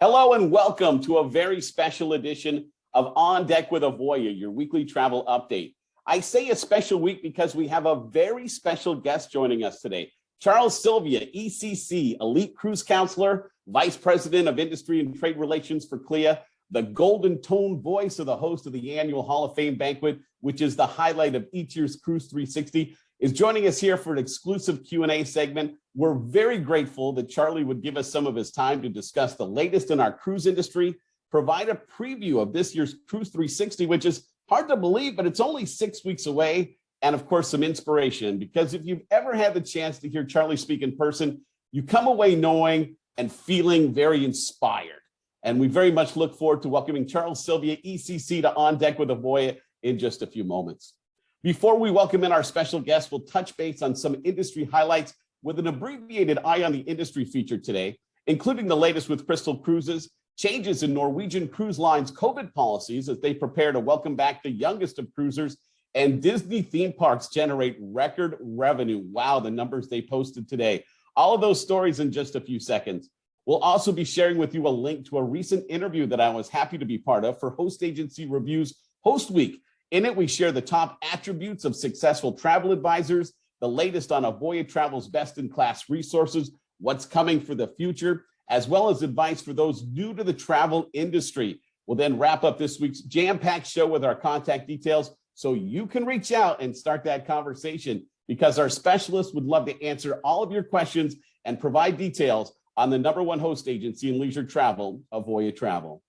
Hello and welcome to a very special edition of On Deck with Avoya, your weekly travel update. I say a special week because we have a very special guest joining us today. Charles Sylvia, ECC, Elite Cruise Counselor, Vice President of Industry and Trade Relations for CLIA, the golden tone voice of the host of the annual Hall of Fame banquet, which is the highlight of each year's Cruise 360, is joining us here for an exclusive Q&A segment. We're very grateful that Charlie would give us some of his time to discuss the latest in our cruise industry, provide a preview of this year's Cruise 360, which is hard to believe, but it's only 6 weeks away, and of course, some inspiration, because if you've ever had the chance to hear Charlie speak in person, you come away knowing and feeling very inspired. And we very much look forward to welcoming Charles Sylvia, ECC, to On Deck with Avoya in just a few moments. Before we welcome in our special guest, we'll touch base on some industry highlights with an abbreviated Eye on the Industry feature today, including the latest with Crystal Cruises, changes in Norwegian Cruise Line's COVID policies as they prepare to welcome back the youngest of cruisers, and Disney theme parks generate record revenue. Wow, the numbers they posted today. All of those stories in just a few seconds. We'll also be sharing with you a link to a recent interview that I was happy to be part of for Host Agency Review's Host Week. In it, we share the top attributes of successful travel advisors, the latest on Avoya Travel's best-in-class resources, what's coming for the future, as well as advice for those new to the travel industry. We'll then wrap up this week's jam-packed show with our contact details so you can reach out and start that conversation, because our specialists would love to answer all of your questions and provide details on the #1 host agency in leisure travel, Avoya Travel.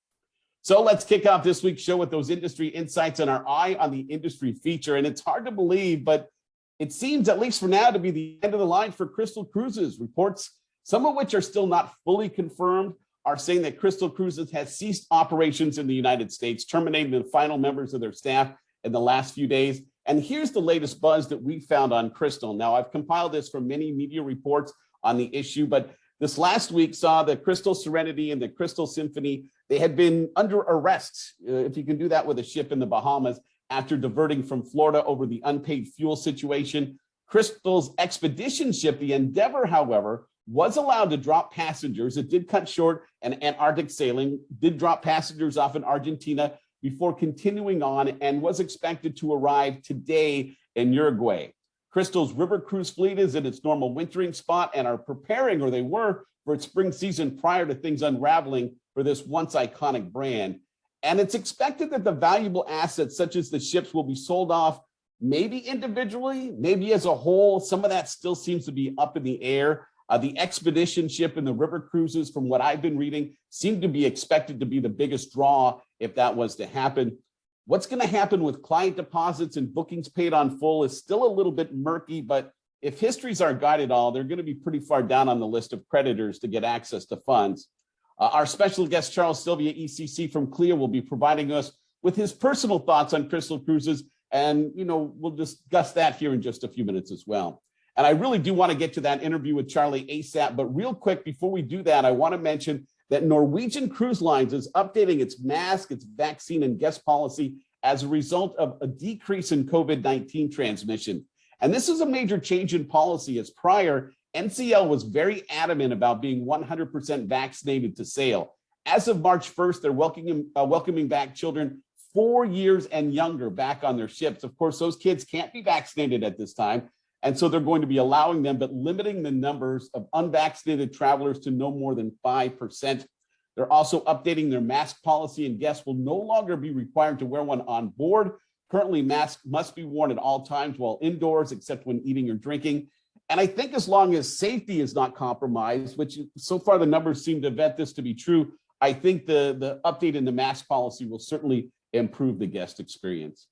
So let's kick off this week's show with those industry insights and our Eye on the Industry feature. And it's hard to believe, but it seems, at least for now, to be the end of the line for Crystal Cruises. Reports, some of which are still not fully confirmed, are saying that Crystal Cruises has ceased operations in the United States, terminating the final members of their staff in the last few days. And here's the latest buzz that we found on Crystal. Now, I've compiled this from many media reports on the issue, but this last week saw the Crystal Serenity and the Crystal Symphony. They had been under arrest, if you can do that with a ship in the Bahamas, after diverting from Florida over the unpaid fuel situation. Crystal's expedition ship, the Endeavor, however, was allowed to drop passengers. It did cut short an Antarctic sailing, did drop passengers off in Argentina before continuing on, and was expected to arrive today in Uruguay. Crystal's river cruise fleet is in its normal wintering spot and are preparing, or they were, for its spring season prior to things unraveling for this once iconic brand. And it's expected that the valuable assets, such as the ships, will be sold off, maybe individually, maybe as a whole. Some of that still seems to be up in the air. The expedition ship and the river cruises, from what I've been reading, seem to be expected to be the biggest draw if that was to happen. What's going to happen with client deposits and bookings paid on full is still a little bit murky, but if history's our guide at all, they're going to be pretty far down on the list of creditors to get access to funds. Our special guest, Charles Sylvia, ECC from CLIA, will be providing us with his personal thoughts on Crystal Cruises, and we'll discuss that here in just a few minutes as well. And I really do want to get to that interview with Charlie ASAP, but real quick, before we do that, I want to mention that Norwegian Cruise Lines is updating its mask, its vaccine, and guest policy as a result of a decrease in COVID-19 transmission. And this is a major change in policy, as prior, NCL was very adamant about being 100% vaccinated to sail. As of March 1st, they're welcoming back children 4 years and younger back on their ships. Of course, those kids can't be vaccinated at this time, and so they're going to be allowing them, but limiting the numbers of unvaccinated travelers to no more than 5%. They're also updating their mask policy, and guests will no longer be required to wear one on board. Currently, masks must be worn at all times while indoors, except when eating or drinking. And I think as long as safety is not compromised, which so far the numbers seem to vet this to be true, I think the update in the mask policy will certainly improve the guest experience.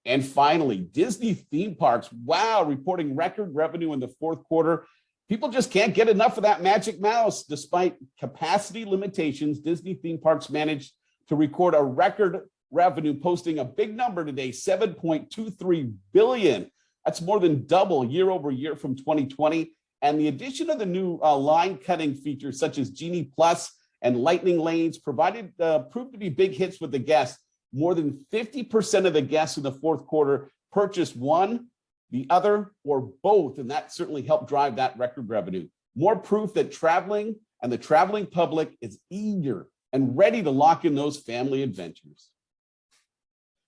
And finally, Disney theme parks, wow, reporting record revenue in the fourth quarter. People just can't get enough of that magic mouse. Despite capacity limitations, Disney theme parks managed to record a record revenue, posting a big number today, $7.23 billion. That's more than double year over year from 2020. And the addition of the new line cutting features such as Genie Plus and Lightning Lanes proved to be big hits with the guests. More than 50% of the guests in the fourth quarter purchased one, the other, or both, and that certainly helped drive that record revenue. More proof that traveling and the traveling public is eager and ready to lock in those family adventures.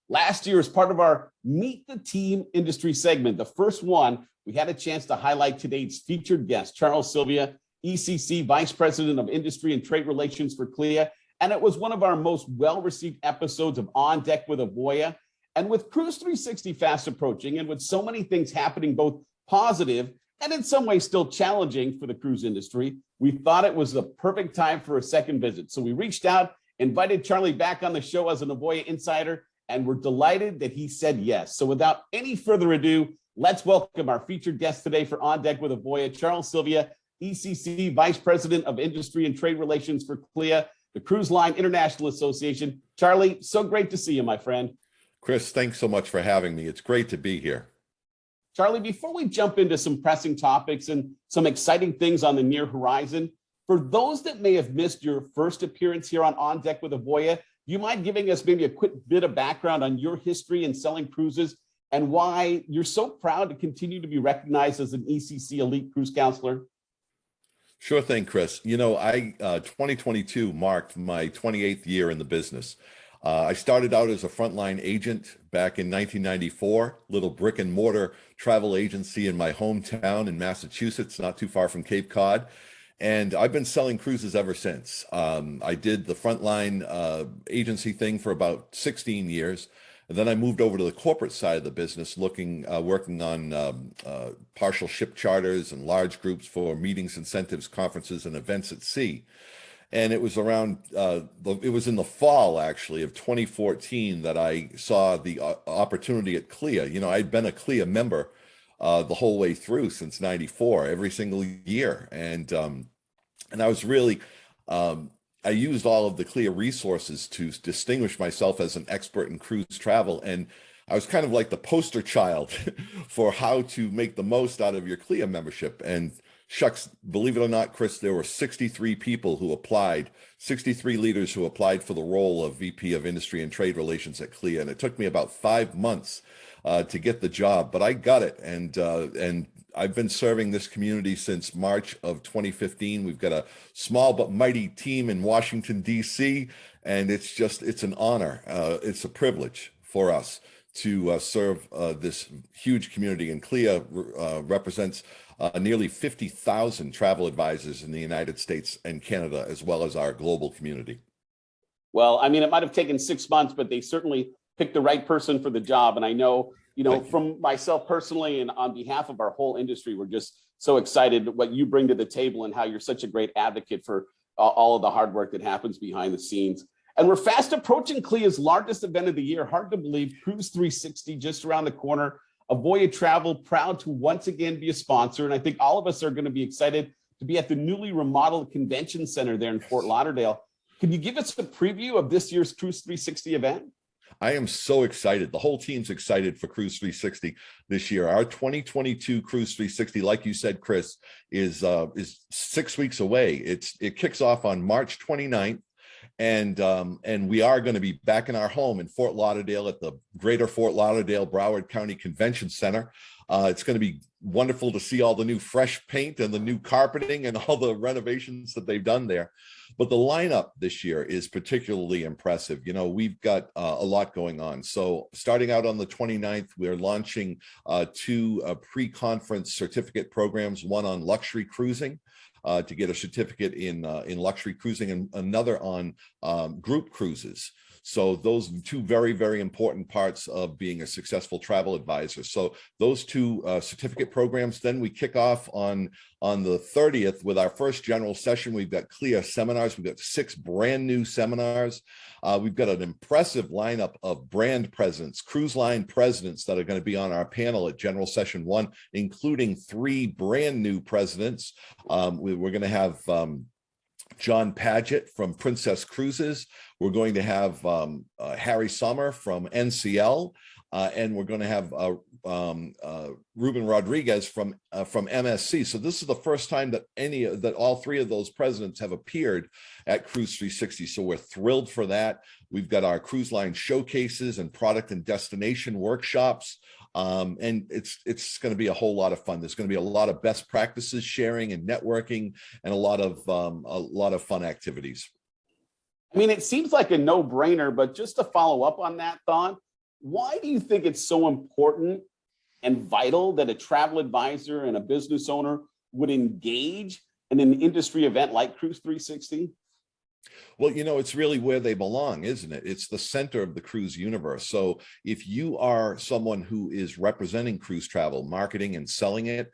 Last year, as part of our Meet the Team industry segment, the first one, we had a chance to highlight today's featured guest, Charles Sylvia, ECC Vice President of Industry and Trade Relations for CLIA. And it was one of our most well-received episodes of On Deck with Avoya. And with Cruise 360 fast approaching, and with so many things happening, both positive and in some ways still challenging for the cruise industry, we thought it was the perfect time for a second visit. So we reached out, invited Charlie back on the show as an Avoya insider, and we're delighted that he said yes. So without any further ado, let's welcome our featured guest today for On Deck with Avoya, Charles Sylvia, ECC Vice President of Industry and Trade Relations for CLIA, the Cruise Line International Association. Charlie, so great to see you, my friend. Chris, thanks so much for having me. It's great to be here. Charlie, before we jump into some pressing topics and some exciting things on the near horizon, for those that may have missed your first appearance here on Deck with Avoya, do you mind giving us maybe a quick bit of background on your history in selling cruises and why you're so proud to continue to be recognized as an ECC Elite Cruise Counselor? Sure thing, Chris. You know, 2022 marked my 28th year in the business. I started out as a frontline agent back in 1994, little brick and mortar travel agency in my hometown in Massachusetts, not too far from Cape Cod. And I've been selling cruises ever since. I did the frontline agency thing for about 16 years. And then I moved over to the corporate side of the business, working on partial ship charters and large groups for meetings, incentives, conferences, and events at sea. And it was around, it was in the fall, actually, of 2014 that I saw the opportunity at CLIA. You know, I'd been a CLIA member the whole way through since '94, every single year. And I was really, I used all of the CLIA resources to distinguish myself as an expert in cruise travel. And I was kind of like the poster child for how to make the most out of your CLIA membership. And shucks, believe it or not, Chris, there were 63 people who applied, 63 leaders who applied for the role of VP of Industry and Trade Relations at CLIA. And it took me about 5 months to get the job, but I got it. And I've been serving this community since March of 2015. We've got a small but mighty team in Washington, D.C., and it's an honor. It's a privilege for us to serve this huge community. And CLIA represents nearly 50,000 travel advisors in the United States and Canada, as well as our global community. Well, I mean, it might have taken 6 months, but they certainly picked the right person for the job. And I know, you know, from myself personally and on behalf of our whole industry, we're just so excited what you bring to the table and how you're such a great advocate for all of the hard work that happens behind the scenes. And we're fast approaching CLIA's largest event of the year. Hard to believe, Cruise 360 just around the corner. Avoya Travel proud to once again be a sponsor. And I think all of us are going to be excited to be at the newly remodeled convention center there in Fort Lauderdale. Can you give us a preview of this year's Cruise 360 event? I am so excited. The whole team's excited for Cruise 360 this year. Our 2022 Cruise 360, like you said, Chris, is 6 weeks away. It kicks off on March 29th. And we are going to be back in our home in Fort Lauderdale at the Greater Fort Lauderdale Broward County Convention Center. It's going to be wonderful to see all the new fresh paint and the new carpeting and all the renovations that they've done there. But the lineup this year is particularly impressive. You know, we've got a lot going on. So starting out on the 29th, we're launching two pre-conference certificate programs, one on luxury cruising, to get a certificate in luxury cruising, and another on group cruises. So those two very, very important parts of being a successful travel advisor. So those two certificate programs. Then we kick off on the 30th with our first general session. We've got CLIA seminars. We've got 6 brand new seminars. We've got an impressive lineup of brand presidents, cruise line presidents that are going to be on our panel at General Session 1, including 3 brand new presidents. We're going to have John Paget from Princess Cruises. We're going to have Harry Sommer from NCL, and we're going to have Ruben Rodriguez from MSC. So this is the first time that all 3 of those presidents have appeared at Cruise 360. So we're thrilled for that. We've got our cruise line showcases and product and destination workshops. And it's going to be a whole lot of fun. There's going to be a lot of best practices sharing and networking, and a lot of fun activities. I mean, it seems like a no-brainer, but just to follow up on that thought, why do you think it's so important and vital that a travel advisor and a business owner would engage in an industry event like Cruise 360? Well, it's really where they belong, isn't it? It's the center of the cruise universe. So if you are someone who is representing cruise travel, marketing and selling it,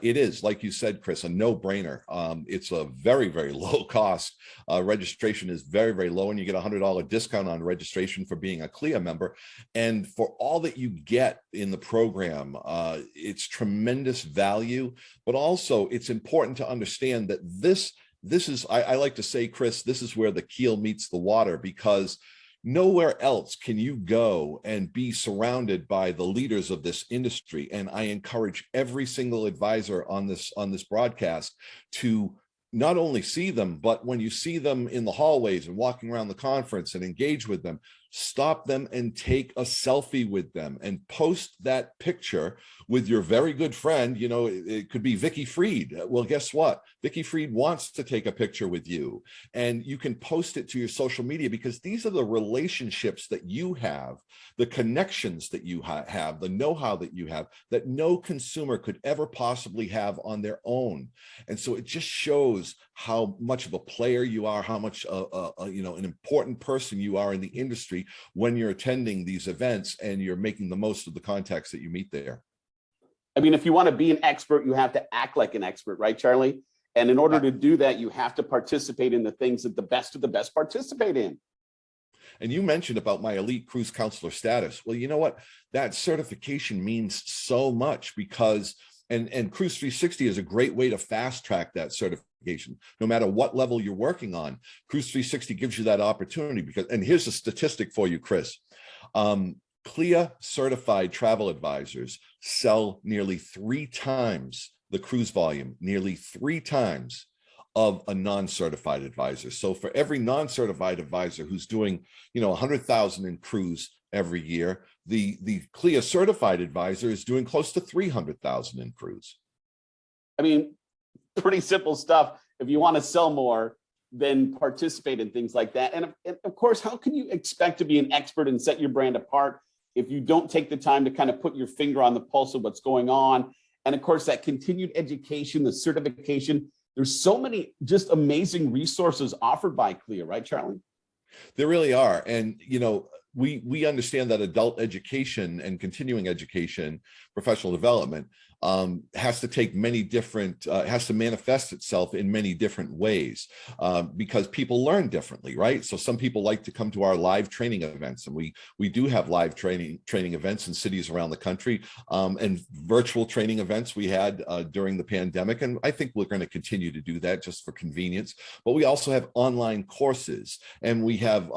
it is, like you said, Chris, a no-brainer. It's a very, very low cost. Registration is very, very low, and you get a $100 discount on registration for being a CLIA member. And for all that you get in the program, it's tremendous value, but also it's important to understand that this is, I like to say, Chris, this is where the keel meets the water, because nowhere else can you go and be surrounded by the leaders of this industry. And I encourage every single advisor on this broadcast to not only see them, but when you see them in the hallways and walking around the conference and engage with them, stop them and take a selfie with them and post that picture with your very good friend. It could be Vicky Freed. Well, guess what? Vicky Freed wants to take a picture with you, and you can post it to your social media, because these are the relationships that you have, the connections that you have, the know-how that you have, that no consumer could ever possibly have on their own. And so it just shows how much of a player you are, how much an important person you are in the industry when you're attending these events and you're making the most of the contacts that you meet there. I mean, if you want to be an expert, you have to act like an expert, right, Charlie? And in order to do that, you have to participate in the things that the best of the best participate in. And you mentioned about my elite cruise counselor status. Well, you know what? That certification means so much, because and Cruise 360 is a great way to fast track that certification. No matter what level you're working on, Cruise 360 gives you that opportunity. Because, and here's a statistic for you, Chris. CLIA certified travel advisors sell nearly 3 times the cruise volume, nearly 3 times of a non-certified advisor. So for every non-certified advisor who's doing, 100,000 in cruise every year, the CLIA certified advisor is doing close to 300,000 in cruise. I mean, pretty simple stuff. If you want to sell more, then participate in things like that. And of course, how can you expect to be an expert and set your brand apart if you don't take the time to kind of put your finger on the pulse of what's going on? And of course, that continued education, the certification, there's so many just amazing resources offered by CLIA, right, Charlie? There really are. And, we understand that adult education and continuing education, professional development, has to take many different, has to manifest itself in many different ways, because people learn differently, right? So some people like to come to our live training events, and we do have live training events in cities around the country, and virtual training events we had during the pandemic. And I think we're going to continue to do that just for convenience. But we also have online courses, and we have,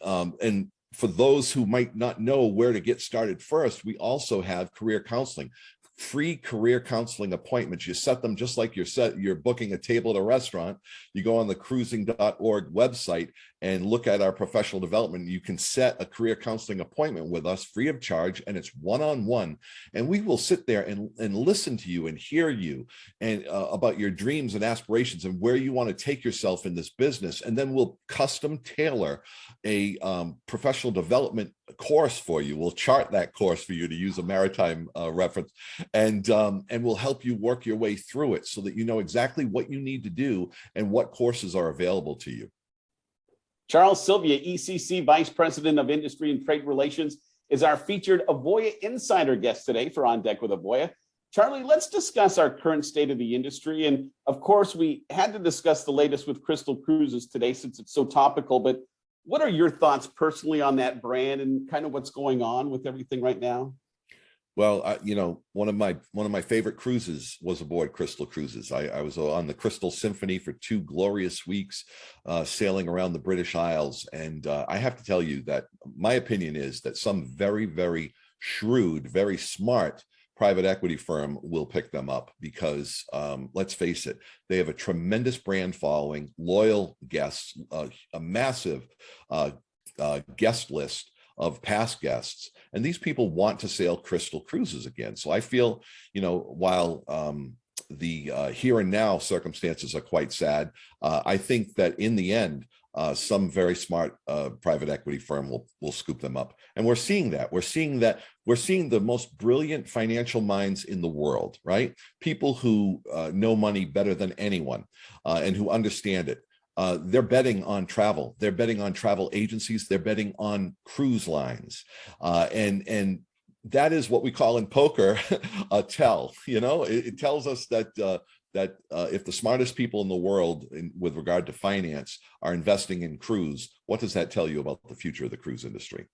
and for those who might not know where to get started first, we also have career counseling. Free career counseling appointments. You set them just like you're booking a table at a restaurant. You go on the cruising.org website and look at our professional development. You can set a career counseling appointment with us free of charge, and it's one-on-one. And we will sit there and listen to you and hear you and about your dreams and aspirations and where you want to take yourself in this business. And then we'll custom tailor a professional development course for you. We'll chart that course for you, to use a maritime reference, and we'll help you work your way through it so that you know exactly what you need to do and what courses are available to you. Charles Sylvia, ECC Vice President of Industry and Trade Relations, is our featured Avoya Insider guest today for On Deck with Avoya. Charlie, let's discuss our current state of the industry. And of course, we had to discuss the latest with Crystal Cruises today since it's so topical, but what are your thoughts personally on that brand and kind of what's going on with everything right now? Well, one of my favorite cruises was aboard Crystal Cruises. I was on the Crystal Symphony for 2 glorious weeks, sailing around the British Isles. And I have to tell you that my opinion is that some very, very shrewd, very smart private equity firm will pick them up, because let's face it, they have a tremendous brand following, loyal guests, a massive guest list of past guests, and these people want to sail Crystal Cruises again. So I feel, while the here and now circumstances are quite sad, I think that in the end, some very smart private equity firm will scoop them up. And we're seeing that. We're seeing the most brilliant financial minds in the world, right? People who know money better than anyone and who understand it. They're betting on travel. They're betting on travel agencies. They're betting on cruise lines. And that is what we call in poker a tell. It tells us that if the smartest people in the world with regard to finance are investing in cruise, what does that tell you about the future of the cruise industry?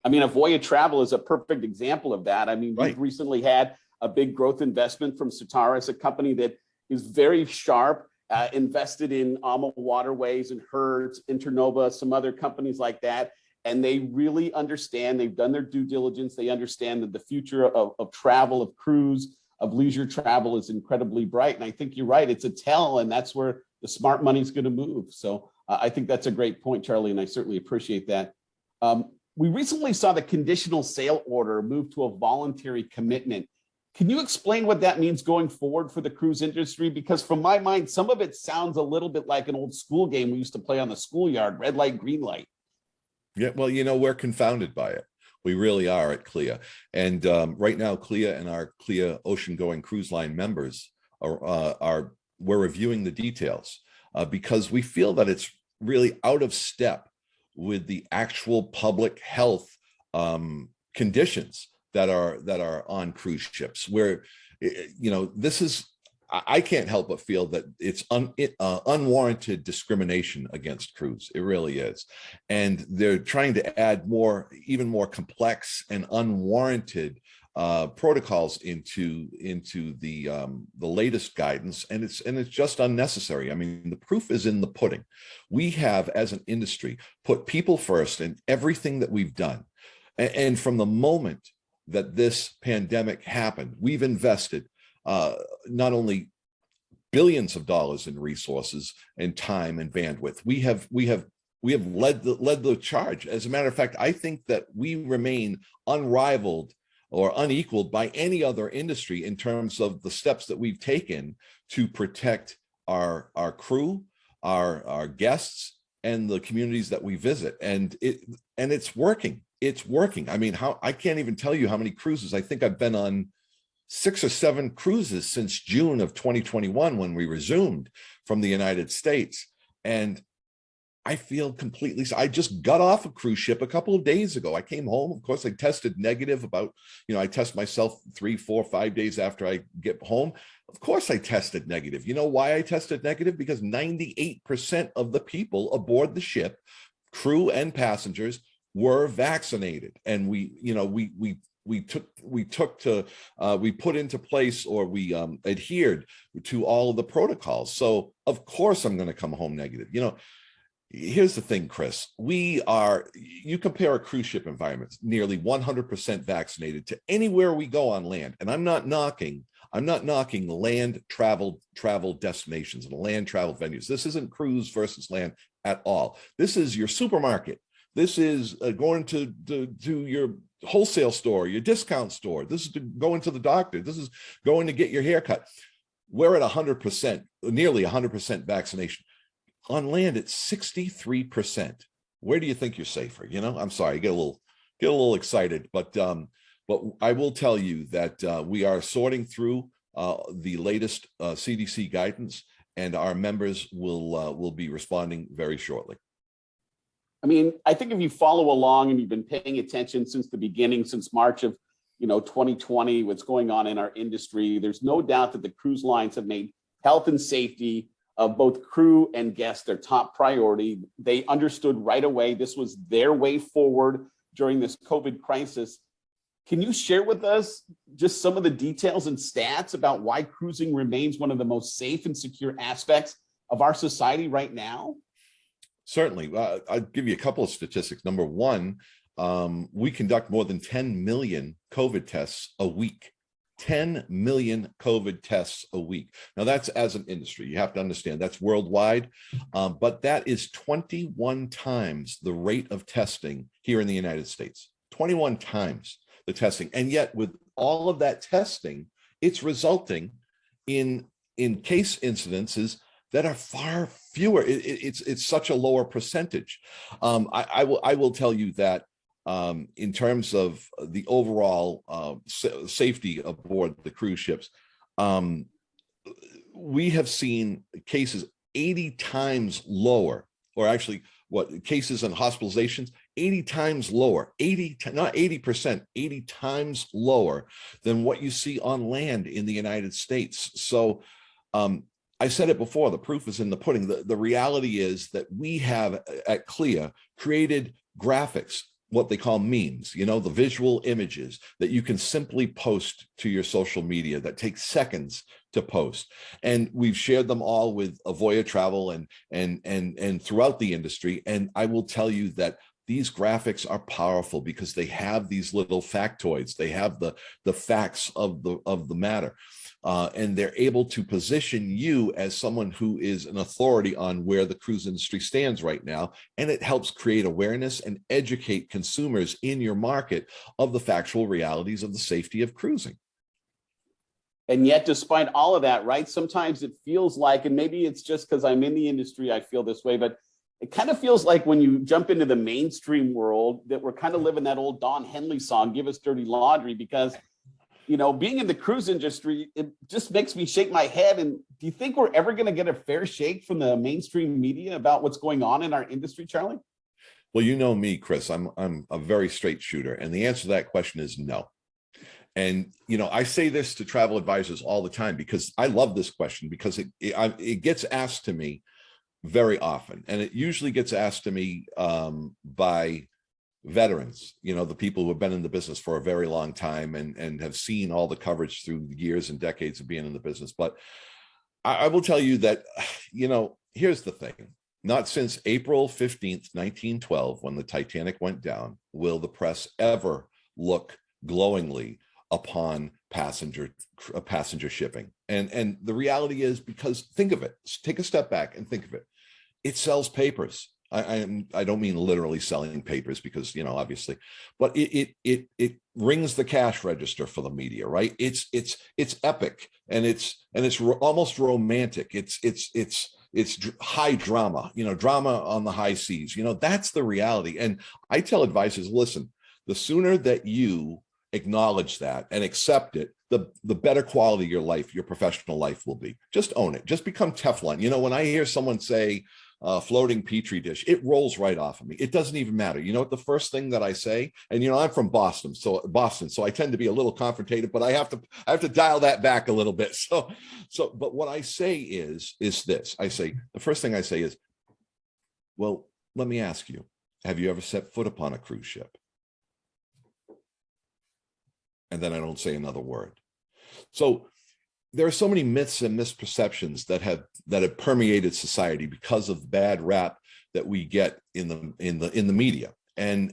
I mean, Avoya Travel is a perfect example of that. I mean, we've recently had a big growth investment from Certares, a company that is very sharp, invested in AMA Waterways and Hertz, Internova, some other companies like that. And they really understand, they've done their due diligence. They understand that the future of travel, of cruise, of leisure travel is incredibly bright. And I think you're right, it's a tell, and that's where the smart money is going to move. So I think that's a great point, Charlie, and I certainly appreciate that. We recently saw the conditional sale order move to a voluntary commitment. Can you explain what that means going forward for the cruise industry? Because from my mind, some of it sounds a little bit like an old school game we used to play on the schoolyard, red light, green light. Yeah, well, we're confounded by it. We really are at CLIA. And right now, CLIA and our CLIA ocean-going cruise line members we're reviewing the details because we feel that it's really out of step with the actual public health conditions that are on cruise ships. Where this is, I can't help but feel that it's unwarranted discrimination against cruise. It really is. And they're trying to add even more complex and unwarranted protocols into the latest guidance. And it's just unnecessary. I mean, the proof is in the pudding. We have, as an industry, put people first in everything that we've done. And from the moment that this pandemic happened, we've invested not only billions of dollars in resources and time and bandwidth. We have led the charge. As a matter of fact, I think that we remain unrivaled or unequaled by any other industry in terms of the steps that we've taken to protect our crew, our guests, and the communities that we visit. And it's working. It's working. I mean, I can't even tell you how many cruises. I think I've been on 6 or 7 cruises since June of 2021 when we resumed from the United States. And I feel completely, I just got off a cruise ship a couple of days ago. I came home. Of course, I tested negative I test myself 3, 4, 5 days after I get home. Of course, I tested negative. You know why I tested negative? Because 98% of the people aboard the ship, crew and passengers, were vaccinated. And we put into place, or we adhered to all of the protocols. So of course I'm going to come home negative. Here's the thing, Chris, you compare a cruise ship environment, nearly 100% vaccinated, to anywhere we go on land. And I'm not knocking land travel destinations and land travel venues. This isn't cruise versus land at all. This is your supermarket. This is going to your wholesale store, your discount store. This is going to the doctor. This is going to get your hair cut. We're at 100%, nearly 100% vaccination. On land, it's 63%. Where do you think you're safer? I'm sorry, I get a little excited, but I will tell you that we are sorting through the latest CDC guidance, and our members will be responding very shortly. I mean, I think if you follow along and you've been paying attention since the beginning, since March of 2020, what's going on in our industry, there's no doubt that the cruise lines have made health and safety of both crew and guests their top priority. They understood right away this was their way forward during this COVID crisis. Can you share with us just some of the details and stats about why cruising remains one of the most safe and secure aspects of our society right now? Certainly. I'll give you a couple of statistics. Number one, we conduct more than 10 million COVID tests a week. 10 million COVID tests a week. Now that's as an industry. You have to understand that's worldwide, but that is 21 times the rate of testing here in the United States. 21 times the testing. And yet with all of that testing, it's resulting in case incidences that are far fewer. It's such a lower percentage. I will tell you that in terms of the overall safety aboard the cruise ships, we have seen cases 80 times lower, or actually what cases and hospitalizations 80 times lower, not 80%, 80 times lower than what you see on land in the United States. So I said it before, the proof is in the pudding. The reality is that we have at CLIA created graphics, what they call memes, the visual images that you can simply post to your social media that take seconds to post. And we've shared them all with Avoya Travel and throughout the industry. And I will tell you that these graphics are powerful because they have these little factoids. They have the facts of the matter. And they're able to position you as someone who is an authority on where the cruise industry stands right now. And it helps create awareness and educate consumers in your market of the factual realities of the safety of cruising. And yet, despite all of that, right, sometimes it feels like, and maybe it's just because I'm in the industry, I feel this way, but it kind of feels like when you jump into the mainstream world that we're kind of living that old Don Henley song, "Give Us Dirty Laundry," because being in the cruise industry, it just makes me shake my head. And do you think we're ever going to get a fair shake from the mainstream media about what's going on in our industry, Charlie? Well, you know me, Chris, I'm a very straight shooter. And the answer to that question is no. And, I say this to travel advisors all the time because I love this question because it gets asked to me very often. And it usually gets asked to me by veterans, the people who have been in the business for a very long time and have seen all the coverage through years and decades of being in the business. But I will tell you that, here's the thing. Not since April 15th, 1912, when the Titanic went down, will the press ever look glowingly upon passenger shipping. And the reality is, because think of it, take a step back and think of it. It sells papers. I don't mean literally selling papers because, obviously, but it rings the cash register for the media, right? It's epic and it's almost romantic. It's high drama, drama on the high seas. That's the reality. And I tell advisors, listen, the sooner that you acknowledge that and accept it, the better quality your life, your professional life will be. Just own it. Just become Teflon. When I hear someone say floating petri dish, it rolls right off of me. It doesn't even matter. What the first thing that I say, and I'm from Boston, so I tend to be a little confrontative, but I have to dial that back a little bit. But what I say is this. I say, the first thing I say is, well, let me ask you, have you ever set foot upon a cruise ship? And then I don't say another word. So there are so many myths and misperceptions that have permeated society because of the bad rap that we get in the media. And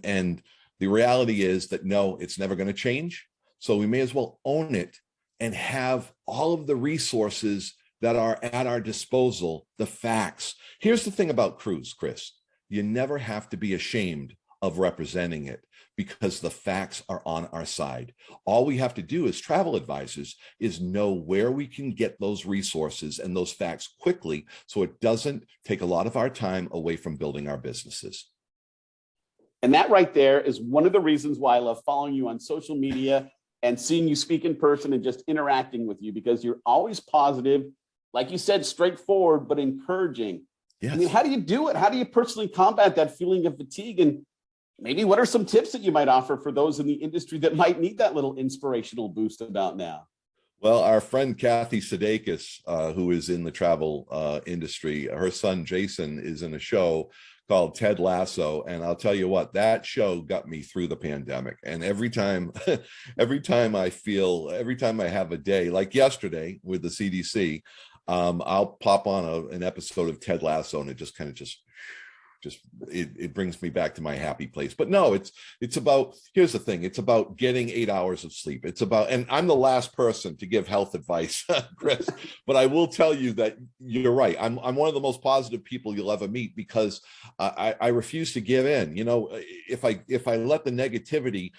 the reality is that no, it's never going to change. So we may as well own it and have all of the resources that are at our disposal, the facts. Here's the thing about cruise, Chris. You never have to be ashamed of representing it because the facts are on our side. All we have to do as travel advisors is know where we can get those resources and those facts quickly so it doesn't take a lot of our time away from building our businesses. And that right there is one of the reasons why I love following you on social media and seeing you speak in person and just interacting with you, because you're always positive, like you said, straightforward, but encouraging. Yes. I mean, how do you do it? How do you personally combat that feeling of fatigue? And maybe what are some tips that you might offer for those in the industry that might need that little inspirational boost about now? Well, our friend Kathy Sudeikis, who is in the travel industry, her son Jason is in a show called Ted Lasso. And I'll tell you what, that show got me through the pandemic. And every time I have a day like yesterday with the CDC, I'll pop on an episode of Ted Lasso and it just kind of it brings me back to my happy place. But no, it's about, here's the thing, it's about getting 8 hours of sleep. It's about, and I'm the last person to give health advice, Chris, but I will tell you that you're right. I'm one of the most positive people you'll ever meet because I refuse to give in. If I let the negativity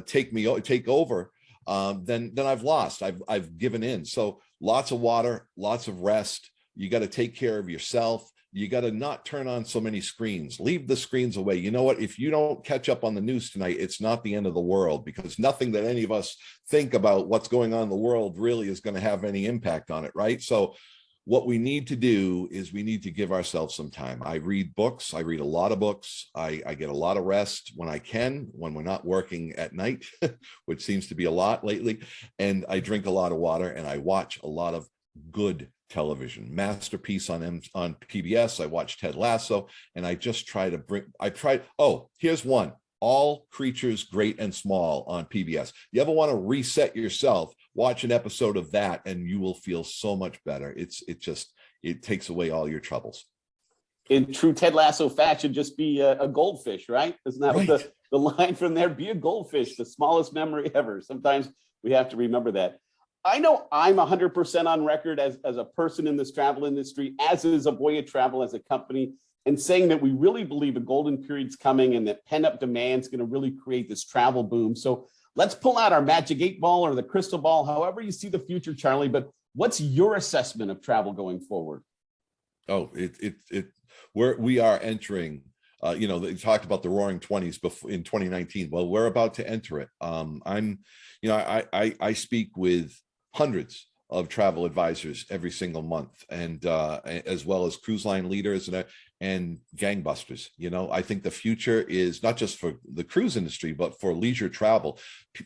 take over, then I've lost. I've given in. So lots of water, lots of rest, You got to take care of yourself. You got to not turn on so many screens. Leave the screens away. You know what? If you don't catch up on the news tonight, it's not the end of the world, because nothing that any of us think about what's going on in the world really is going to have any impact on it, right? So what we need to do is we need to give ourselves some time. I read books. I read a lot of books. I get a lot of rest when I can, when we're not working at night, which seems to be a lot lately. And I drink a lot of water, and I watch a lot of good television. Masterpiece on PBS. I watch Ted Lasso, and I just try to oh, here's one. All Creatures Great and Small on PBS. You ever want to reset yourself, watch an episode of that, and you will feel so much better. It takes away all your troubles. In true Ted Lasso fashion, just be a goldfish, right? Isn't that right. what the line from there? Be a goldfish, the smallest memory ever. Sometimes we have to remember that. I know I'm 100% on record as a person in this travel industry, as is Avoya Travel as a company, and saying that we really believe a golden period's coming and that pent-up demand is going to really create this travel boom. So let's pull out our magic 8-ball or the crystal ball, however you see the future, Charlie. But what's your assessment of travel going forward? Oh, we are entering. They talked about the Roaring 20s before in 2019. Well, we're about to enter it. I speak with hundreds of travel advisors every single month, and as well as cruise line leaders and gangbusters. I think the future is not just for the cruise industry, but for leisure travel.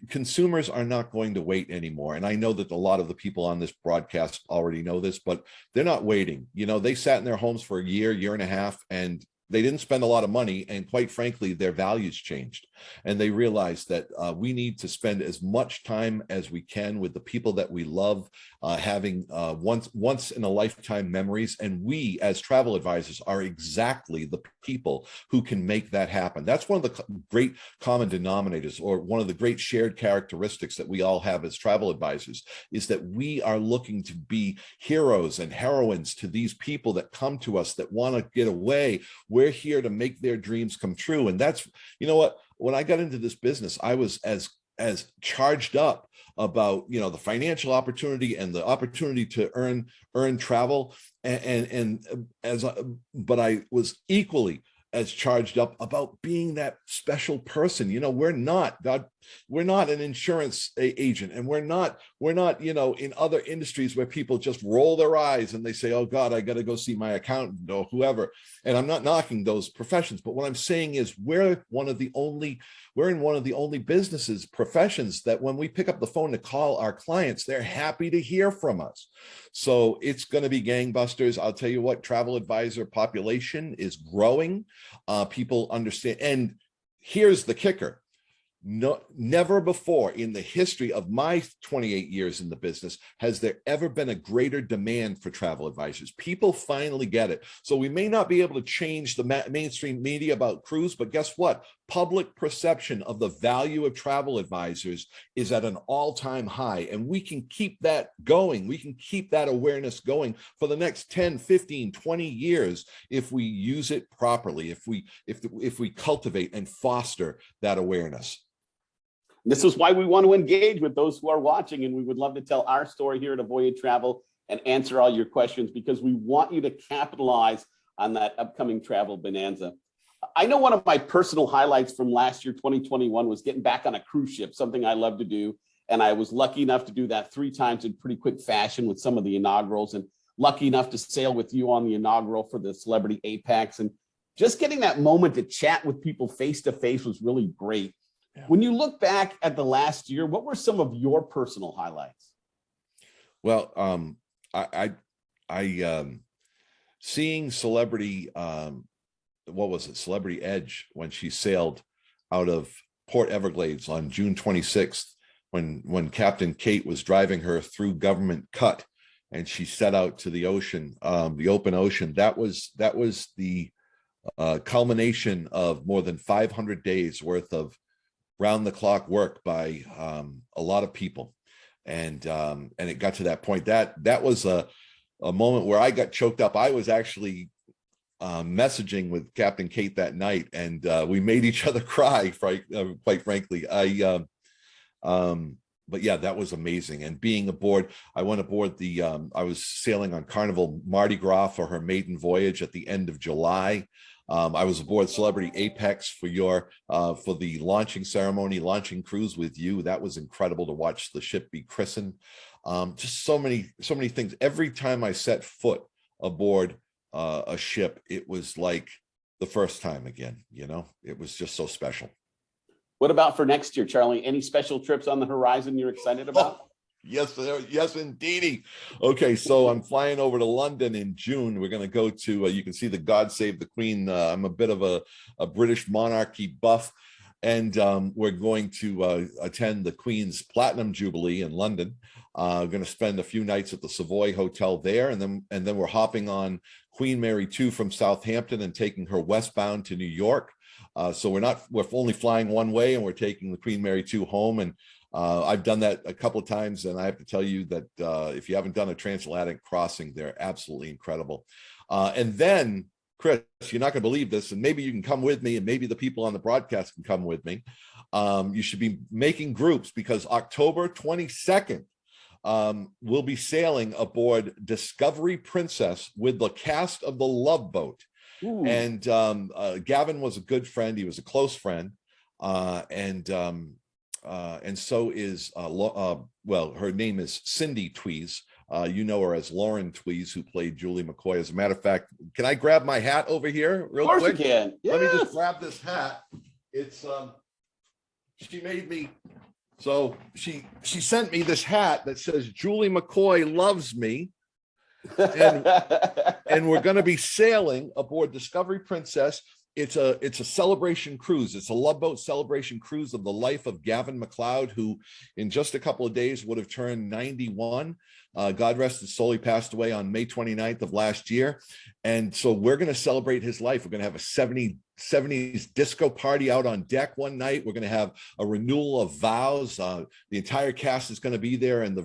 Consumers are not going to wait anymore. And I know that a lot of the people on this broadcast already know this, but they're not waiting. They sat in their homes for a year and a half, and they didn't spend a lot of money, and quite frankly, their values changed. And they realized that we need to spend as much time as we can with the people that we love, having once in a lifetime memories. And we, as travel advisors, are exactly the people who can make that happen. That's one of the great common denominators, or one of the great shared characteristics that we all have as travel advisors, is that we are looking to be heroes and heroines to these people that come to us that want to get away. We're here to make their dreams come true. And that's, when I got into this business, I was as charged up about, the financial opportunity and the opportunity to earn travel. But I was equally as charged up about being that special person. We're not an insurance agent, and we're not, in other industries where people just roll their eyes and they say, oh God, I got to go see my accountant or whoever. And I'm not knocking those professions, but what I'm saying is we're in one of the only professions that when we pick up the phone to call our clients, they're happy to hear from us. So it's going to be gangbusters. I'll tell you what, travel advisor population is growing. People understand. And here's the kicker. Never before in the history of my 28 years in the business has there ever been a greater demand for travel advisors. People finally get it. So we may not be able to change the mainstream media about cruise, but guess what? Public perception of the value of travel advisors is at an all-time high, and we can keep that going. We can keep that awareness going for the next 10, 15, 20 years if we use it properly, if we cultivate and foster that awareness. This is why we want to engage with those who are watching, and we would love to tell our story here at Avoya Travel and answer all your questions, because we want you to capitalize on that upcoming travel bonanza. I know one of my personal highlights from last year, 2021, was getting back on a cruise ship, something I love to do. And I was lucky enough to do that 3 times in pretty quick fashion with some of the inaugurals, and lucky enough to sail with you on the inaugural for the Celebrity Apex. And just getting that moment to chat with people face to face was really great. Yeah. When you look back at the last year, what were some of your personal highlights? Well, seeing Celebrity, Celebrity Edge, when she sailed out of Port Everglades on June 26th, when Captain Kate was driving her through Government Cut, and she set out to the ocean, the open ocean. That was the culmination of more than 500 days worth of round-the-clock work by a lot of people, and it got to that point. That was a moment where I got choked up. I was actually messaging with Captain Kate that night, and we made each other cry. Quite frankly, but yeah, that was amazing. And being aboard, I went aboard the, I was sailing on Carnival Mardi Gras for her maiden voyage at the end of July. I was aboard Celebrity Apex for for the launching ceremony, launching cruise with you. That was incredible to watch the ship be christened. Just so many things. Every time I set foot aboard a ship, it was like the first time again. You know, it was just so special. What about for next year, Charlie? Any special trips on the horizon you're excited about? Oh, yes, yes, indeedy. Okay, so I'm flying over to London in June. We're going to go to, you can see the God Save the Queen. I'm a bit of a British monarchy buff, and we're going to attend the Queen's Platinum Jubilee in London. Going to spend a few nights at the Savoy Hotel there, and then we're hopping on Queen Mary 2 from Southampton and taking her westbound to New York. So we're only flying one way, and we're taking the Queen Mary 2 home. And I've done that a couple of times, and I have to tell you that if you haven't done a transatlantic crossing, they're absolutely incredible. And then, Chris, you're not going to believe this, and maybe you can come with me, and maybe the people on the broadcast can come with me. You should be making groups, because October 22nd, we'll be sailing aboard Discovery Princess with the cast of the Love Boat. Ooh. And Gavin was a good friend. He was a close friend. And so is, well, her name is Cindy Tweez. You know her as Lauren Tweez, who played Julie McCoy. As a matter of fact, can I grab my hat over here real quick? Of course you can. Yes. Let me just grab this hat. It's, she made me, so she sent me this hat that says Julie McCoy loves me. And we're going to be sailing aboard Discovery Princess. It's a celebration cruise. It's a Love Boat celebration cruise of the life of Gavin MacLeod, who in just a couple of days would have turned 91. God rest his soul. He passed away on May 29th of last year. And so we're going to celebrate his life. We're going to have a 70s disco party out on deck one night. We're going to have a renewal of vows. The entire cast is going to be there, and the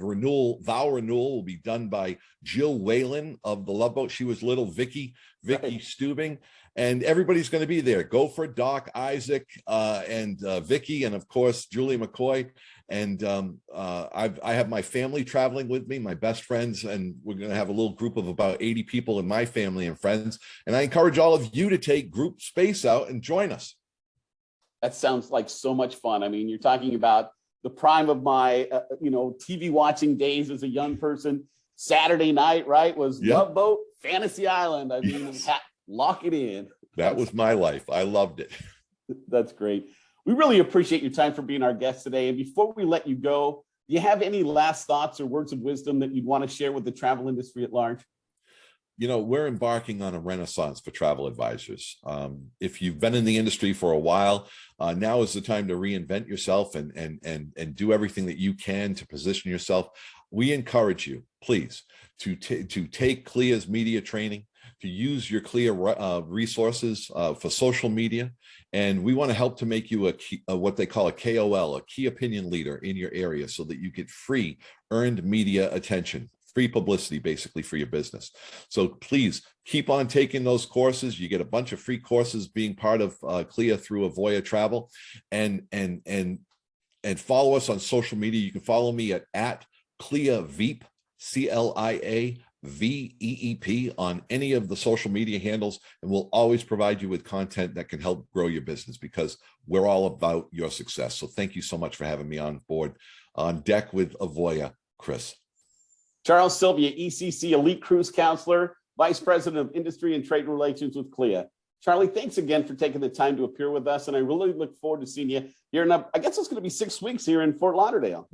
vow renewal will be done by Jill Whalen of the Love Boat. She was little Vicky right. Stubing, and everybody's going to be there. Gopher, Doc, Isaac, and Vicky, and of course Julie McCoy. And I have my family traveling with me, my best friends, and we're going to have a little group of about 80 people in my family and friends. And I encourage all of you to take group space out and join us. That sounds like so much fun. I mean, you're talking about the prime of my, TV watching days as a young person. Saturday night, right, was yep. Love Boat, Fantasy Island. I mean, yes. Lock it in. That was my life. I loved it. That's great. We really appreciate your time for being our guest today. And before we let you go, do you have any last thoughts or words of wisdom that you'd want to share with the travel industry at large? You know, we're embarking on a renaissance for travel advisors. If you've been in the industry for a while, now is the time to reinvent yourself and do everything that you can to position yourself. We encourage you, please, to take CLIA's media training, to use your CLIA resources for social media. And we want to help to make you what they call a KOL, a key opinion leader in your area, so that you get free earned media attention, free publicity basically for your business. So please keep on taking those courses. You get a bunch of free courses being part of CLIA through Avoya Travel, and follow us on social media. You can follow me at CLIA Veep, CLIA VEEP on any of the social media handles, and we'll always provide you with content that can help grow your business, because we're all about your success. So thank you so much for having me on board On Deck with Avoya, Chris. Charles Sylvia, ECC Elite Cruise Counselor, Vice President of Industry and Trade Relations with CLIA. Charlie, thanks again for taking the time to appear with us, and I really look forward to seeing you here in, I guess it's going to be 6 weeks here in Fort Lauderdale.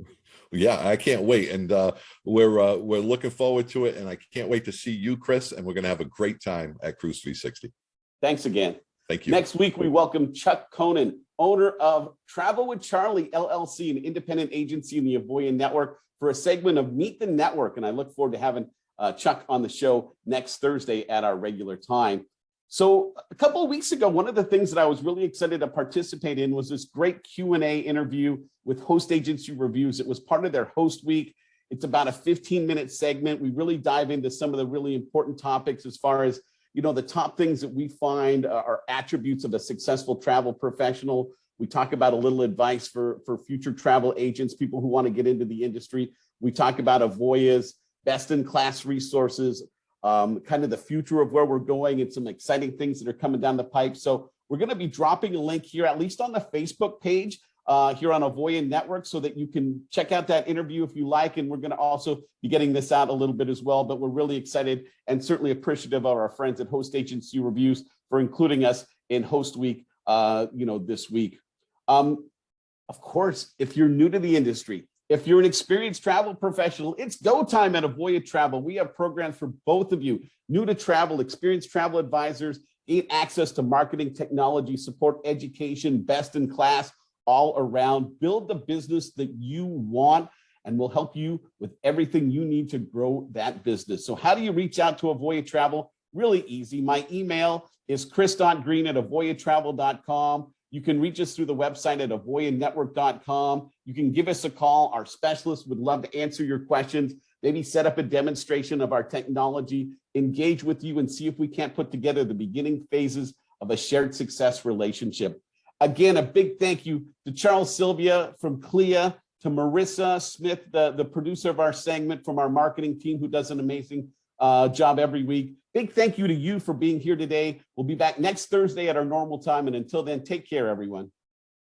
Yeah, I can't wait, and we're looking forward to it, and I can't wait to see you, Chris, and we're going to have a great time at Cruise 360. Thanks again. Thank you. Next week, we welcome Chuck Conan, owner of Travel with Charlie, LLC, an independent agency in the Avoya Network, for a segment of Meet the Network, and I look forward to having Chuck on the show next Thursday at our regular time. So a couple of weeks ago, one of the things that I was really excited to participate in was this great Q&A interview with Host Agency Reviews. It was part of their Host Week. It's about a 15-minute segment. We really dive into some of the really important topics as far as, the top things that we find are attributes of a successful travel professional. We talk about a little advice for future travel agents, people who want to get into the industry. We talk about Avoya's best-in-class resources, kind of the future of where we're going and some exciting things that are coming down the pipe. So we're going to be dropping a link here, at least on the Facebook page here on Avoya Network, so that you can check out that interview if you like. And we're going to also be getting this out a little bit as well. But we're really excited and certainly appreciative of our friends at Host Agency Reviews for including us in Host Week, this week. Of course, if you're new to the industry, if you're an experienced travel professional, it's go time at Avoya Travel. We have programs for both of you, new to travel, experienced travel advisors, gain access to marketing, technology, support, education, best in class, all around. Build the business that you want, and we'll help you with everything you need to grow that business. So how do you reach out to Avoya Travel? Really easy. My email is chris.green@avoyatravel.com. You can reach us through the website at avoyanetwork.com. You can give us a call. Our specialists would love to answer your questions, maybe set up a demonstration of our technology, engage with you, and see if we can't put together the beginning phases of a shared success relationship. Again, a big thank you to Charles Sylvia from CLIA, to Marissa Smith, the producer of our segment, from our marketing team, who does an amazing job every week. Big thank you to you for being here today. We'll be back next Thursday at our normal time. And until then, take care, everyone.